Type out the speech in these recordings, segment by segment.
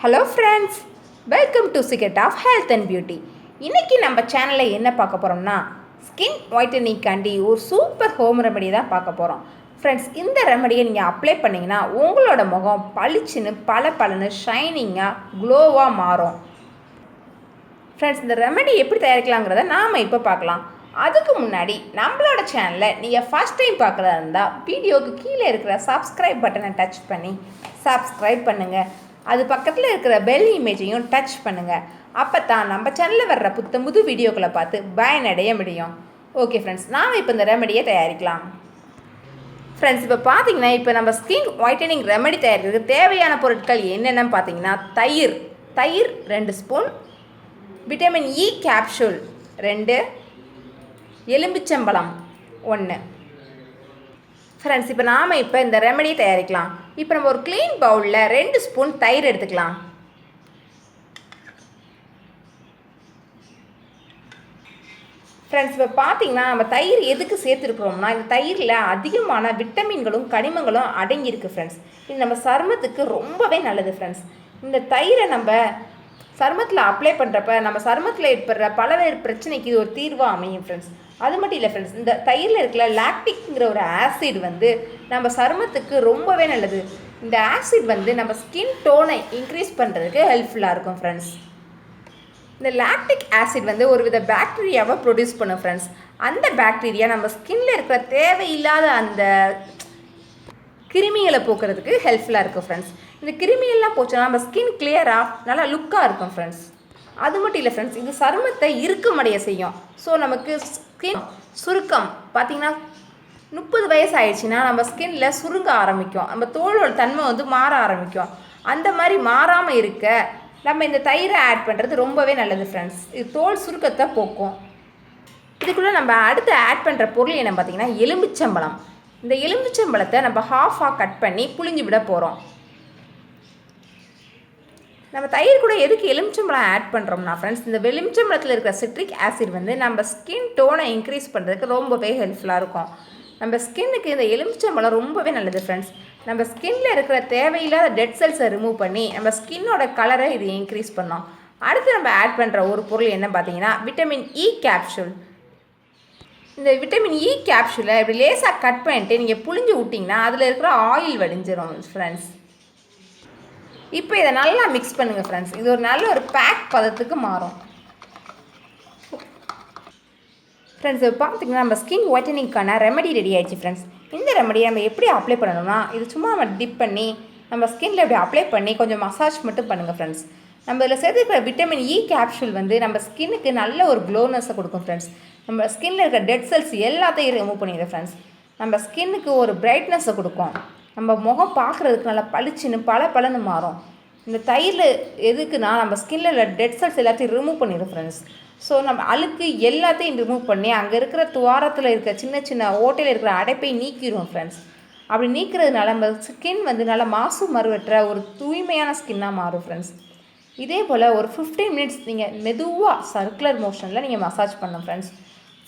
Hello friends, welcome to secret of health and beauty. இன்றைக்கி நம்ம சேனலில் என்ன பார்க்க போகிறோம்னா, ஸ்கின் ஒயிட்டனிங்காண்டி ஒரு சூப்பர் ஹோம் ரெமெடி தான் பார்க்க போகிறோம். ஃப்ரெண்ட்ஸ், இந்த ரெமெடியை நீங்கள் அப்ளை பண்ணிங்கன்னா உங்களோட முகம் பளிச்சுன்னு பளபளன்னு ஷைனிங்காக க்ளோவாக மாறும். ஃப்ரெண்ட்ஸ், இந்த ரெமெடி எப்படி தயாரிக்கலாங்கிறத நாம் இப்போ பார்க்கலாம். அதுக்கு முன்னாடி நம்மளோட சேனலில் நீங்கள் ஃபஸ்ட் டைம் பார்க்குறதா இருந்தால் வீடியோவுக்கு கீழே இருக்கிற சப்ஸ்கிரைப் பட்டனை டச் பண்ணி சப்ஸ்கிரைப் பண்ணுங்கள். அது பக்கத்தில் இருக்கிற பெல் இமேஜையும் டச் பண்ணுங்கள். அப்போ தான் நம்ம சேனலில் வர்ற புது வீடியோக்களை பார்த்து பயனடைய முடியும். ஓகே ஃப்ரெண்ட்ஸ், நாம் இப்போ இந்த ரெமெடியை தயாரிக்கலாம். ஃப்ரெண்ட்ஸ், இப்போ பார்த்தீங்கன்னா இப்போ நம்ம ஸ்கின் ஒயிட்டனிங் ரெமெடி தயாரிக்கிறதுக்கு தேவையான பொருட்கள் என்னென்னு பார்த்தீங்கன்னா, தயிர் 2 spoon, vitamin E capsule 2, எலும்பிச்சம்பழம் 1. Friends, இப்போ நாம் இப்போ இந்த ரெமெடியை தயாரிக்கலாம். இப்போ நம்ம ஒரு க்ளீன் பவுலில் 2 ஸ்பூன் தயிர் எடுத்துக்கலாம். ஃப்ரெண்ட்ஸ், இப்போ பார்த்தீங்கன்னா நம்ம தயிர் எதுக்கு சேர்த்துருக்குறோம்னா, இந்த தயிரில் அதிகமான விட்டமின்களும் கனிமங்களும் அடங்கியிருக்கு. ஃப்ரெண்ட்ஸ், இது நம்ம சருமத்துக்கு ரொம்பவே நல்லது. ஃப்ரெண்ட்ஸ், இந்த தயிரை நம்ம சருமத்தில் அப்ளை பண்ணுறப்ப நம்ம சருமத்தில் ஏற்படுற பலவேறு பிரச்சனைக்கு இது ஒரு தீர்வாக அமையும். ஃப்ரெண்ட்ஸ், அது மட்டும் இல்லை ஃப்ரெண்ட்ஸ், இந்த தயிரில் இருக்கிற லாக்டிக்ங்கிற ஒரு ஆசிட் நம்ம சருமத்துக்கு ரொம்பவே நல்லது. இந்த ஆசிட் நம்ம ஸ்கின் டோனை இன்க்ரீஸ் பண்ணுறதுக்கு ஹெல்ப்ஃபுல்லாக இருக்கும். ஃப்ரெண்ட்ஸ், இந்த லாக்டிக் ஆசிட் ஒரு வித பாக்டீரியாவை ப்ரொடியூஸ் பண்ணும். ஃப்ரெண்ட்ஸ், அந்த பாக்டீரியா நம்ம ஸ்கின்ல இருக்கிற தேவையில்லாத அந்த கிருமிகளை போக்குறதுக்கு ஹெல்ப்ஃபுல்லாக இருக்கும். ஃப்ரெண்ட்ஸ், இந்த கிருமிகள்லாம் போச்சுன்னா நம்ம ஸ்கின் கிளியராக நல்லா லுக்காக இருக்கும். ஃப்ரெண்ட்ஸ், அது மட்டும் இல்லை ஃப்ரெண்ட்ஸ், இது சருமத்தை இறுக்கமடைய செய்யும். ஸோ நமக்கு ஸ்கின் சுருக்கம் பார்த்திங்கன்னா 30 வயசு ஆயிடுச்சுன்னா நம்ம ஸ்கின்ல சுருங்க ஆரம்பிக்கும், நம்ம தோலோட தன்மை மாற ஆரம்பிக்கும். அந்த மாதிரி மாறாமல் இருக்க நம்ம இந்த தயிரை ஆட் பண்ணுறது ரொம்பவே நல்லது. ஃப்ரெண்ட்ஸ், இது தோல் சுருக்கத்தை போக்கும். இதுக்குள்ளே நம்ம அடுத்து ஆட் பண்ணுற பொருள் என்ன பார்த்திங்கன்னா, எலும்பிச்சம்பழம். இந்த எலும்பிச்சம்பழத்தை நம்ம ஹாஃபாக கட் பண்ணி புழிஞ்சு விட போகிறோம். நம்ம தயிர் கூட எதுக்கு எலுமிச்சம்பழம் ஆட் பண்ணுறோம்னா ஃப்ரெண்ட்ஸ், இந்த எலுமிச்சம்பழத்தில் இருக்கிற சிட்ரிக் ஆசிட் நம்ம ஸ்கின் டோனை இன்க்ரீஸ் பண்ணுறதுக்கு ரொம்பவே ஹெல்ப்ஃபுல்லாக இருக்கும். நம்ம ஸ்கின்னுக்கு இந்த எலுமிச்சம்பழம் ரொம்பவே நல்லது. ஃப்ரெண்ட்ஸ், நம்ம ஸ்கின்ல இருக்கிற தேவையில்லாத டெட் செல்ஸை ரிமூவ் பண்ணி நம்ம ஸ்கின்னோட கலரை இது இன்க்ரீஸ் பண்ணோம். அடுத்து நம்ம ஆட் பண்ணுற ஒரு பொருள் என்ன பார்த்தீங்கன்னா, விட்டமின் இ கேப்சூல். இந்த விட்டமின் இ கேப்சூலை இப்படி லேசாக கட் பண்ணிட்டு நீங்கள் புழிஞ்சு விட்டிங்கன்னா அதில் இருக்கிற ஆயில் வடிஞ்சிடும். ஃப்ரெண்ட்ஸ், இப்போ இதை நல்லா மிக்ஸ் பண்ணுங்கள். ஃப்ரெண்ட்ஸ், இது ஒரு நல்ல ஒரு பேக் பதத்துக்கு மாறும். ஃப்ரெண்ட்ஸ், இப்போ பார்த்திங்கன்னா நம்ம ஸ்கின் ஒயிட்டனிங்கான ரெமெடி ரெடி ஆகிடுச்சு. ஃப்ரெண்ட்ஸ், இந்த ரெமெடியை நம்ம எப்படி அப்ளை பண்ணணும்னா, இது சும்மா நம்ம டிப் பண்ணி நம்ம ஸ்கின்ல இப்படி அப்ளை பண்ணி கொஞ்சம் மசாஜ் மட்டும் பண்ணுங்கள். ஃப்ரெண்ட்ஸ், நம்ம இதில் சேர்த்துக்கிற விட்டமின் இ கேப்சூல் நம்ம ஸ்கின்னுக்கு நல்ல ஒரு க்ளோனஸை கொடுக்கும். ஃப்ரெண்ட்ஸ், நம்ம ஸ்கின்ல இருக்கிற டெட் செல்ஸ் எல்லாத்தையும் ரிமூவ் பண்ணிடுறோம். ஃப்ரெண்ட்ஸ், நம்ம ஸ்கின்னுக்கு ஒரு பிரைட்னஸை கொடுக்கும். நம்ம முகம் பார்க்குறதுக்கு நல்லா பளிச்சுன்னு பளபளன்னு மாறும். இந்த தயிரில் எதுக்குன்னா நம்ம ஸ்கின்ல டெட் செல்ஸ் எல்லாத்தையும் ரிமூவ் பண்ணிடும். ஃப்ரெண்ட்ஸ், ஸோ நம்ம அழுக்கு எல்லாத்தையும் ரிமூவ் பண்ணி அங்கே இருக்கிற துவாரத்தில் இருக்கிற சின்ன சின்ன ஓட்டையில் இருக்கிற அடைப்பை நீக்கிடுவோம். ஃப்ரெண்ட்ஸ், அப்படி நீக்கிறதுனால நம்ம ஸ்கின் நல்லா மாசு மறுவற்ற ஒரு தூய்மையான ஸ்கின்னாக மாறும். ஃப்ரெண்ட்ஸ், இதே போல் ஒரு 15 மினிட்ஸ் நீங்கள் மெதுவாக சர்க்குலர் மோஷனில் நீங்கள் மசாஜ் பண்ணணும். ஃப்ரெண்ட்ஸ்,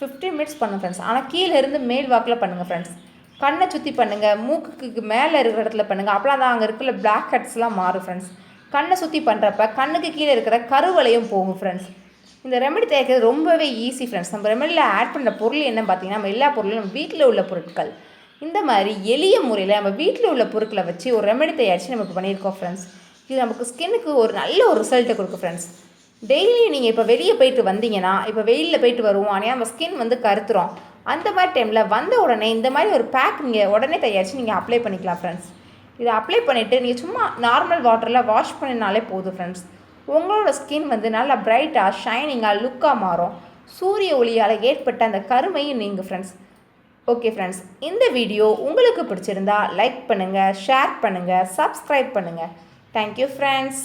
15 மினிட்ஸ் பண்ணுங்கள். ஃப்ரெண்ட்ஸ், ஆனால் கீழே இருந்து மேல் வாக்கில் பண்ணுங்கள். ஃப்ரெண்ட்ஸ், கண்ணை சுற்றி பண்ணுங்கள், மூக்குக்கு மேலே இருக்கிற இடத்துல பண்ணுங்கள். அப்போலாம் தான் அங்கே இருக்கிற பிளாக் ஹெட்ஸ்லாம் மாறும். ஃப்ரெண்ட்ஸ், கண்ணை சுற்றி பண்ணுறப்ப கண்ணுக்கு கீழே இருக்கிற கருவளையும் போகும். ஃப்ரெண்ட்ஸ், இந்த ரெமெடி தயாரிக்கிறது ரொம்பவே ஈஸி. ஃப்ரெண்ட்ஸ், நம்ம ரெமெடியில் ஆட் பண்ணுற பொருள் என்ன பார்த்தீங்கன்னா, நம்ம எல்லா பொருளும் நம்ம வீட்டில் உள்ள பொருட்கள். இந்த மாதிரி எளிய முறையில் நம்ம வீட்டில் உள்ள பொருட்களை வச்சு ஒரு ரெமெடி தயாரித்து நம்ம இப்போ பண்ணியிருக்கோம். ஃப்ரெண்ட்ஸ், இது நமக்கு ஸ்கின்னுக்கு ஒரு நல்ல ஒரு ரிசல்ட்டை கொடுக்கும். ஃப்ரெண்ட்ஸ், டெய்லி நீங்கள் இப்போ வெளியே போயிட்டு வந்தீங்கன்னா, இப்போ வெயிலில் போயிட்டு வருவோம், ஆனால் நம்ம ஸ்கின் கருத்துரும். அந்த மாதிரி டைமில் வந்த உடனே இந்த மாதிரி ஒரு பேக் நீங்கள் உடனே தயாரித்து நீங்கள் அப்ளை பண்ணிக்கலாம். ஃப்ரெண்ட்ஸ், இதை அப்ளை பண்ணிவிட்டு நீங்கள் சும்மா நார்மல் வாட்டரில் வாஷ் பண்ணினாலே போதும். ஃப்ரெண்ட்ஸ், உங்களோட ஸ்கின் நல்லா பிரைட்டாக ஷைனிங்காக லுக்காக மாறும். சூரிய ஒளியால் ஏற்பட்ட அந்த கருமையும் நீங்கள். ஃப்ரெண்ட்ஸ், ஓகே ஃப்ரெண்ட்ஸ், இந்த வீடியோ உங்களுக்கு பிடிச்சிருந்தா லைக் பண்ணுங்கள், ஷேர் பண்ணுங்கள், சப்ஸ்கிரைப் பண்ணுங்கள். Thank you friends.